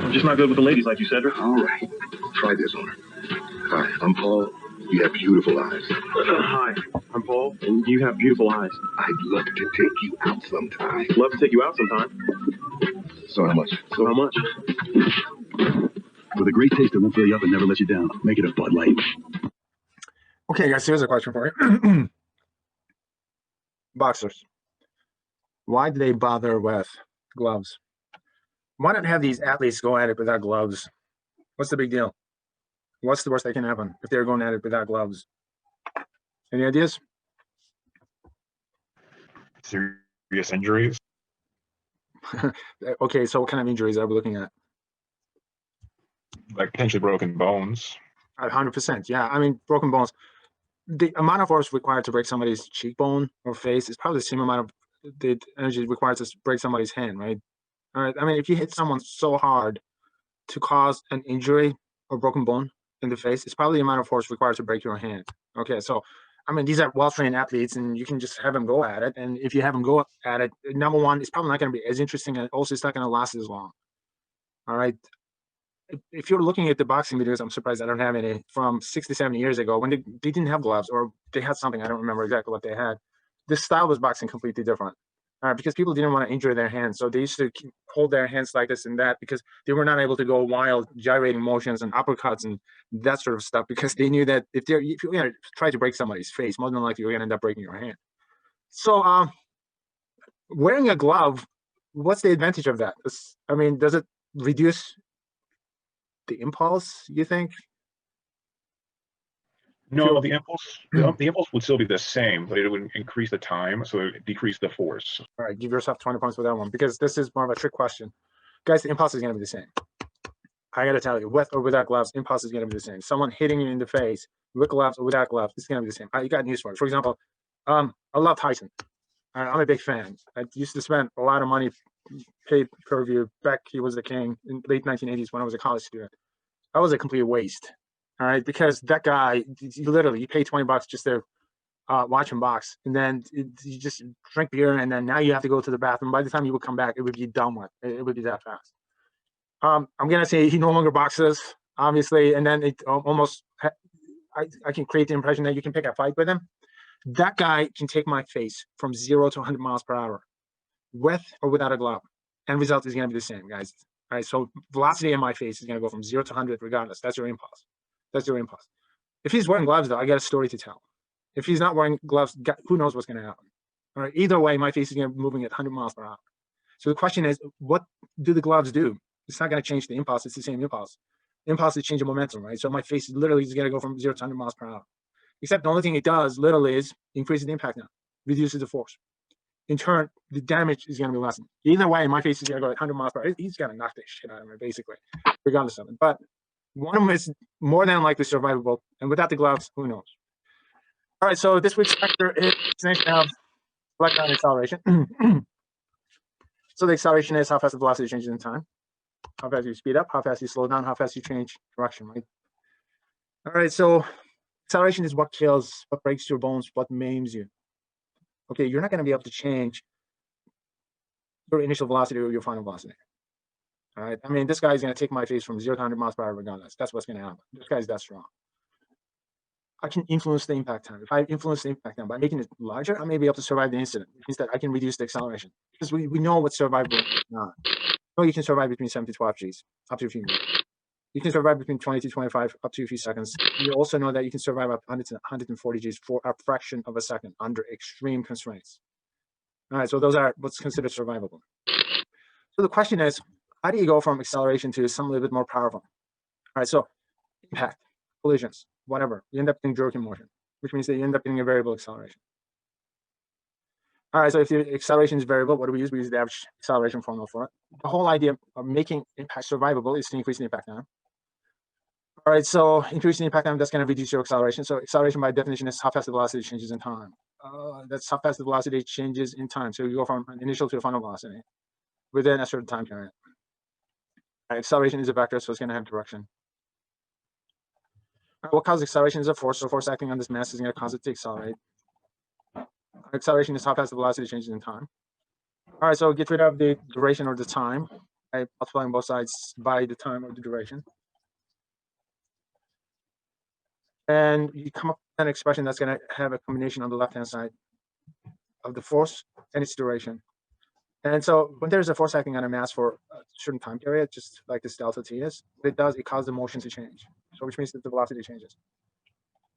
I'm just not good with the ladies like you, Cedric. All right. Try this on her. Hi, I'm Paul. You have beautiful eyes. Hi, I'm Paul, and you have beautiful eyes. I'd love to take you out sometime. Love to take you out sometime. So how much? So how much? With a great taste that won't fill you up and never let you down. Make it a Bud Light. Okay, guys, here's a question for you. Boxers. Why do they bother with gloves? Why not have these athletes go at it without gloves? What's the big deal? What's the worst that can happen if they're going at it without gloves? Any ideas? Serious injuries. Okay, so what kind of injuries are we looking at? Like potentially broken bones. 100%. Yeah, I mean, broken bones. The amount of force required to break somebody's cheekbone or face is probably the same amount of the energy required to break somebody's hand, right? All right. I mean, if you hit someone so hard to cause an injury or broken bone in the face, it's probably the amount of force required to break your hand. Okay, so I mean, these are well-trained athletes, and you can just have them go at it. And if you have them go at it, number one, it's probably not going to be as interesting, and also it's not going to last as long. All right. If you're looking at the boxing videos, I'm surprised I don't have any from 60, 70 years ago when they didn't have gloves, or they had something. I don't remember exactly what they had. The style was boxing completely different. Because people didn't want to injure their hands. So they used to hold their hands like this and that because they were not able to go wild gyrating motions and uppercuts and that sort of stuff, because they knew that if you're going to try to break somebody's face, more than likely you're going to end up breaking your hand. So wearing a glove, what's the advantage of that? I mean, does it reduce the impulse, you think? No, the impulse would still be the same, but it would increase the time, so it would decrease the force. All right, give yourself 20 points for that one, because this is more of a trick question. Guys, the impulse is going to be the same. I got to tell you, with or without gloves, impulse is going to be the same. Someone hitting you in the face with gloves or without gloves, it's going to be the same. You got news for it. For example, I love Tyson. I'm a big fan. I used to spend a lot of money pay-per-view back. He was the king in late 1980s when I was a college student. That was a complete waste. All right, because that guy, you pay $20 just to watch him box, and then you just drink beer, and then now you have to go to the bathroom. By the time you would come back, it would be done with. It would be that fast. I'm gonna say he no longer boxes, obviously, and then it almost. I can create the impression that you can pick a fight with him. That guy can take my face from 0 to 100 miles per hour, with or without a glove, and result is gonna be the same, guys. All right, so velocity in my face is gonna go from 0 to 100 regardless. That's your impulse. That's your impulse. If he's wearing gloves, though, I got a story to tell. If he's not wearing gloves, who knows what's going to happen? All right. Either way, my face is going to be moving at 100 miles per hour. So the question is, what do the gloves do? It's not going to change the impulse. It's the same impulse. Impulse is change the momentum, right? So my face literally is going to go from 0 to 100 miles per hour. Except the only thing it does literally is increases the impact now, reduces the force. In turn, the damage is going to be lessened. Either way, my face is going to go at 100 miles per hour. He's going to knock the shit out of me, basically, regardless of it. But one of them is more than likely survivable, and without the gloves, who knows? All right, so this week's factor is explanation of electron acceleration. So the acceleration is how fast the velocity changes in time, how fast you speed up, how fast you slow down, how fast you change direction, right? All right, so acceleration is what kills, what breaks your bones, what maims you. Okay, you're not going to be able to change your initial velocity or your final velocity. All right. I mean, this guy's going to take my face from 0 to 100 miles per hour regardless. That's what's going to happen. This guy's that strong. I can influence the impact time. If I influence the impact time by making it larger, I may be able to survive the incident. It means that I can reduce the acceleration, because we know what survivable is not. No, you can survive between 7 to 12 Gs, up to a few minutes. You can survive between 20 to 25, up to a few seconds. You also know that you can survive up to 140 Gs for a fraction of a second under extreme constraints. All right. So those are what's considered survivable. So the question is, how do you go from acceleration to something a little bit more powerful? All right, so impact, collisions, whatever. You end up getting jerking motion, which means that you end up getting a variable acceleration. All right, so if the acceleration is variable, what do we use? We use the average acceleration formula for it. The whole idea of making impact survivable is to increase the impact time. All right, so increasing the impact time, that's going to reduce your acceleration. So acceleration by definition is how fast the velocity changes in time. That's how fast the velocity changes in time. So you go from an initial to a final velocity within a certain time period. Acceleration is a vector, so it's going to have direction. What causes acceleration is a force. So force acting on this mass is going to cause it to accelerate. Acceleration is how fast the velocity changes in time. All right, so get rid of the duration or the time. by multiplying both sides by the time or the duration. And you come up with an expression that's going to have a combination on the left-hand side of the force and its duration. And so when there's a force acting on a mass for a certain time period, just like this delta t is, what it does, it causes the motion to change. So which means that the velocity changes.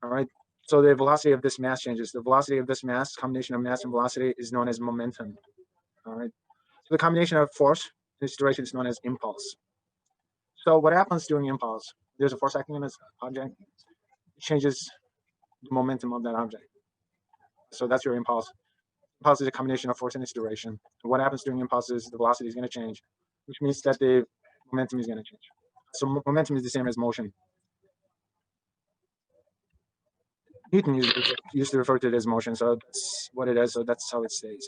All right. So the velocity of this mass changes. The velocity of this mass, combination of mass and velocity, is known as momentum. All right. So the combination of force and its duration is known as impulse. So what happens during impulse? There's a force acting on this object. It changes the momentum of that object. So that's your impulse. Impulse is a combination of force and its duration. What happens during impulse is the velocity is going to change, which means that the momentum is going to change. So momentum is the same as motion. Newton used to refer to it as motion, so that's what it is. So that's how it stays.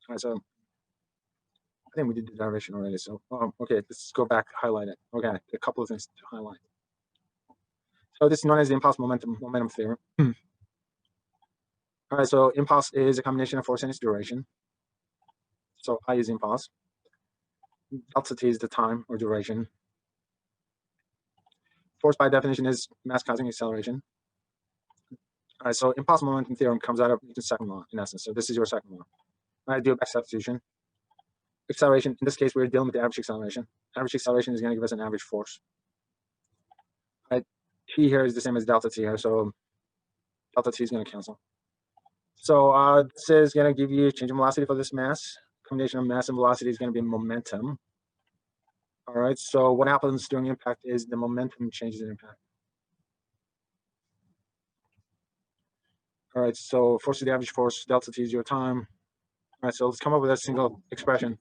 All right, so I think we did the derivation already. So okay, let's go back, highlight it. Okay, a couple of things to highlight. So this is known as the impulse momentum theorem. All right, so impulse is a combination of force and its duration. So I is impulse. Delta t is the time or duration. Force by definition is mass causing acceleration. All right, so impulse momentum theorem comes out of Newton's second law in essence. So this is your second law. All right, do a back substitution. Acceleration, in this case, we're dealing with the average acceleration. Average acceleration is going to give us an average force. All right, t here is the same as delta t here, so delta t is going to cancel. So this is going to give you a change in velocity for this mass. Combination of mass and velocity is going to be momentum. All right, so what happens during impact is the momentum changes in impact. All right, so force is the average force, delta t is your time. All right, so let's come up with a single expression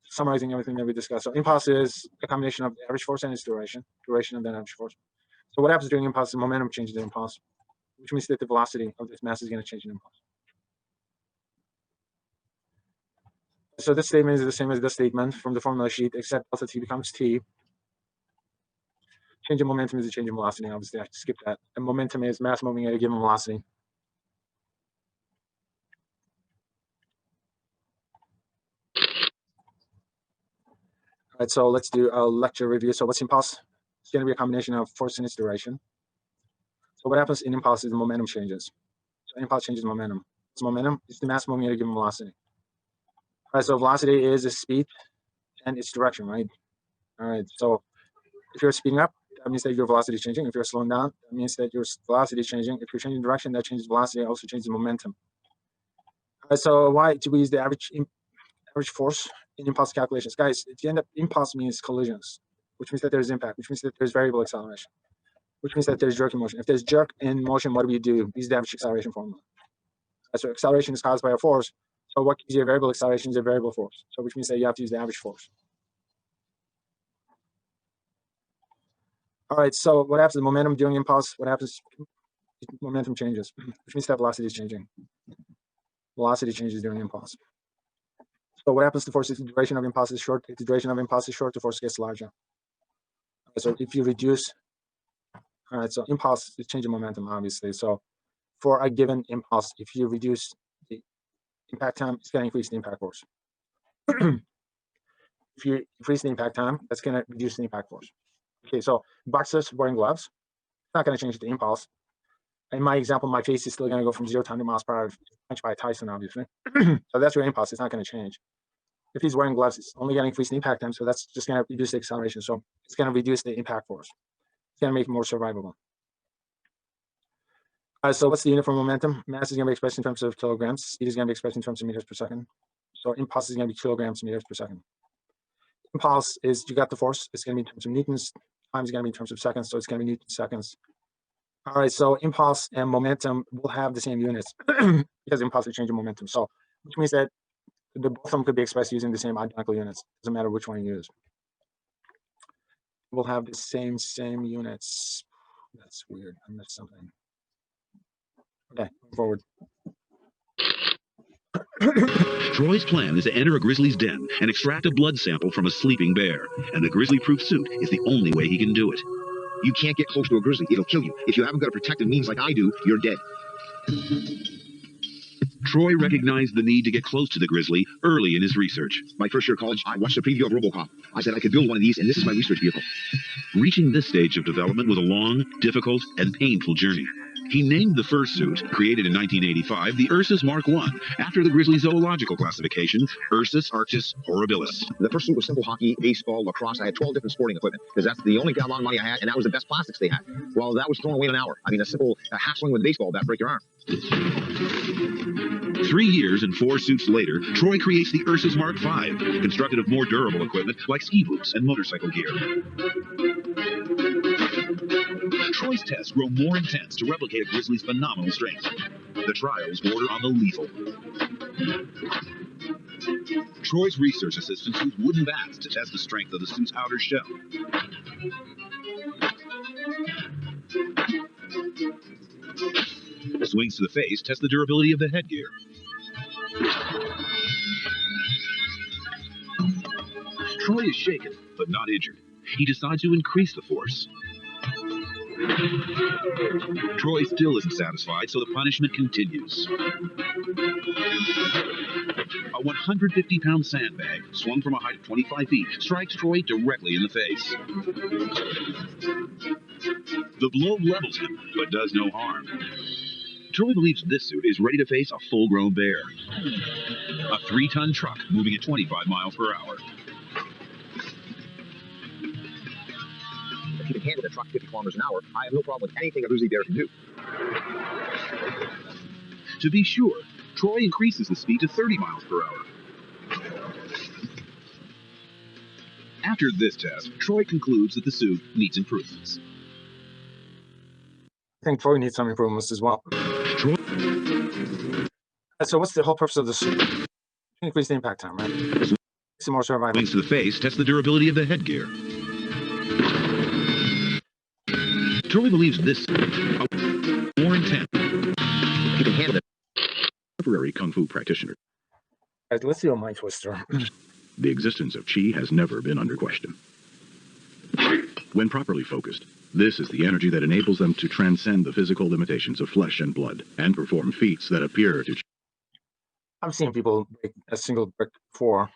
summarizing everything that we discussed. So impulse is a combination of the average force and its duration of that average force. So what happens during impulse? The momentum changes in impulse, which means that the velocity of this mass is going to change in impulse. So this statement is the same as this statement from the formula sheet, except delta t becomes t. Change in momentum is a change in velocity. Obviously, I skipped that. And momentum is mass moving at a given velocity. All right, so let's do a lecture review. So what's impulse? It's going to be a combination of force and its duration. So what happens in impulse is the momentum changes. So impulse changes momentum. It's momentum. It's the mass moving at a given velocity. All right, so velocity is the speed and its direction, right? All right, so if you're speeding up, that means that your velocity is changing. If you're slowing down, that means that your velocity is changing. If you're changing direction, that changes velocity, also changes momentum. All right, so why do we use the average force in impulse calculations? Guys, at the end of impulse means collisions, which means that there's impact, which means that there's variable acceleration, which means that there's jerk in motion. If there's jerk in motion, what do we do? We use the average acceleration formula. Right, so acceleration is caused by a force. So what gives you a variable acceleration is a variable force. So which means that you have to use the average force. All right, so what happens to the momentum during impulse? What happens? Momentum changes, which means that velocity is changing. Velocity changes during impulse. So what happens to force if the duration of impulse is short? If the duration of impulse is short, the force gets larger. Right, so if you reduce, all right, so impulse is changing momentum, obviously. So for a given impulse, if you reduce the impact time, it's going to increase the impact force. If you increase the impact time, that's going to reduce the impact force. Okay, so boxers wearing gloves, it's not going to change the impulse. In my example, my face is still going to go from 0 to 100 miles per hour, punched by Tyson, obviously. So that's your impulse. It's not going to change. If he's wearing gloves, it's only going to increase the impact time. So that's just going to reduce the acceleration. So it's going to reduce the impact force. It's going to make it more survivable. So what's the unit for momentum? Mass is going to be expressed in terms of kilograms. Speed is going to be expressed in terms of meters per second. So impulse is going to be kilograms meters per second. Impulse is, you got the force. It's going to be in terms of newtons. Time is going to be in terms of seconds. So it's going to be newton seconds. All right, so impulse and momentum will have the same units because impulse is changing momentum. So which means that both of them could be expressed using the same identical units. Doesn't matter which one you use. We'll have the same units. That's weird. I missed something. Okay, forward. Troy's plan is to enter a grizzly's den and extract a blood sample from a sleeping bear, and the grizzly-proof suit is the only way he can do it. You can't get close to a grizzly. It'll kill you. If you haven't got a protective means like I do, you're dead. Troy recognized the need to get close to the grizzly early in his research. My first year of college, I watched a preview of RoboCop. I said I could build one of these, and this is my research vehicle. Reaching this stage of development was a long, difficult, and painful journey. He named the fursuit, created in 1985, the Ursus Mark I, after the grizzly zoological classification, Ursus arctos horribilis. The first suit was simple hockey, baseball, lacrosse. I had 12 different sporting equipment because that's the only amount of money I had, and that was the best plastics they had. Well, that was thrown away in an hour. I mean, a simple half swing with a baseball bat break your arm. 3 years and 4 suits later, Troy creates the Ursus Mark V, constructed of more durable equipment like ski boots and motorcycle gear. Troy's tests grow more intense to replicate a grizzly's phenomenal strength. The trials border on the lethal. Troy's research assistants use wooden bats to test the strength of the suit's outer shell. Swings to the face test the durability of the headgear. Troy is shaken, but not injured. He decides to increase the force. Troy still isn't satisfied, so the punishment continues. A 150-pound sandbag, swung from a height of 25 feet, strikes Troy directly in the face. The blow levels him, but does no harm. Troy believes this suit is ready to face a full-grown bear. A 3-ton truck moving at 25 miles per hour. If you can handle a truck 50 kilometers an hour, I have no problem with anything a grizzly bear can do. To be sure, Troy increases the speed to 30 miles per hour. After this test, Troy concludes that the suit needs improvements. I think Troy needs some improvements as well. Troy So what's the whole purpose of the suit? Increase the impact time, right? Some more survival. swings to the face test the durability of the headgear. Troy believes this more intense. If you can handle it. Temporary kung fu practitioner. Right, let's do a mind twister. The existence of chi has never been under question. When properly focused, this is the energy that enables them to transcend the physical limitations of flesh and blood and perform feats that appear to I've seen people break a single brick before.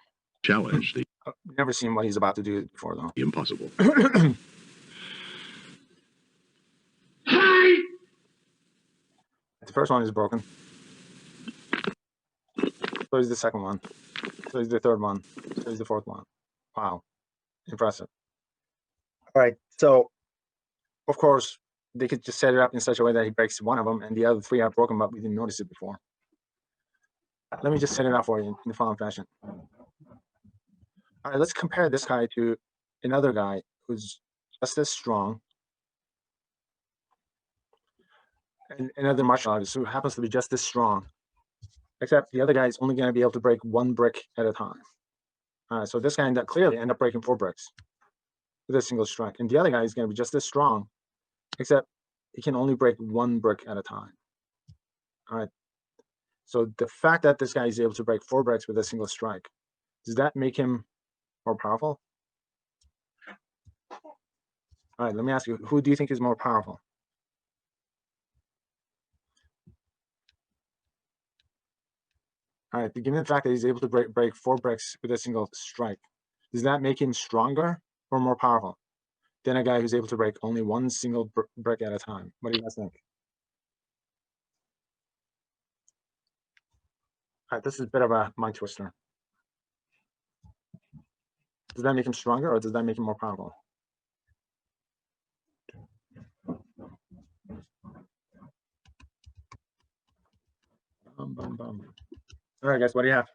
challenge the I've never seen what he's about to do before, though. impossible. The first one is broken. So is the second one. So is the third one. So is the fourth one. Wow. Impressive. All right. So, of course, they could just set it up in such a way that he breaks one of them and the other 3 are broken, but we didn't notice it before. Let me just set it up for you in the following fashion. All right, let's compare this guy to another guy who's just as strong. And another martial artist who happens to be just as strong. Except the other guy is only going to be able to break 1 brick at a time. All right, so this guy clearly ended up breaking 4 bricks with a single strike. And the other guy is going to be just as strong, except he can only break 1 brick at a time. All right. So the fact that this guy is able to break 4 bricks with a single strike, does that make him more powerful? All right, let me ask you, who do you think is more powerful? All right, given the fact that he's able to break 4 bricks with a single strike, does that make him stronger or more powerful than a guy who's able to break only 1 single brick at a time? What do you guys think? All right, this is a bit of a mind twister. Does that make him stronger or does that make him more powerful? All right, guys, what do you have?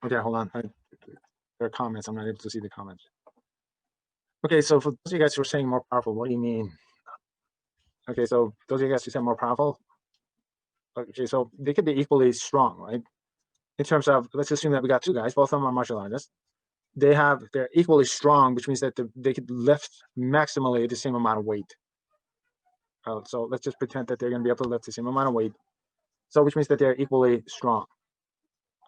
Okay, hold on. There are comments. I'm not able to see the comments. Okay, so for those of you guys who are saying more powerful, what do you mean? Okay, so those of you guys who said more powerful, okay, so they could be equally strong, right? In terms of, let's assume that we got 2 guys, both of them are martial artists. They're equally strong, which means that they could lift maximally the same amount of weight. So let's just pretend that they're going to be able to lift the same amount of weight. So which means that they're equally strong.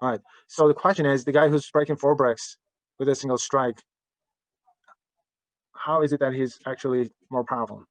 All right. So the question is, the guy who's breaking 4 bricks with a single strike, how is it that he's actually more powerful?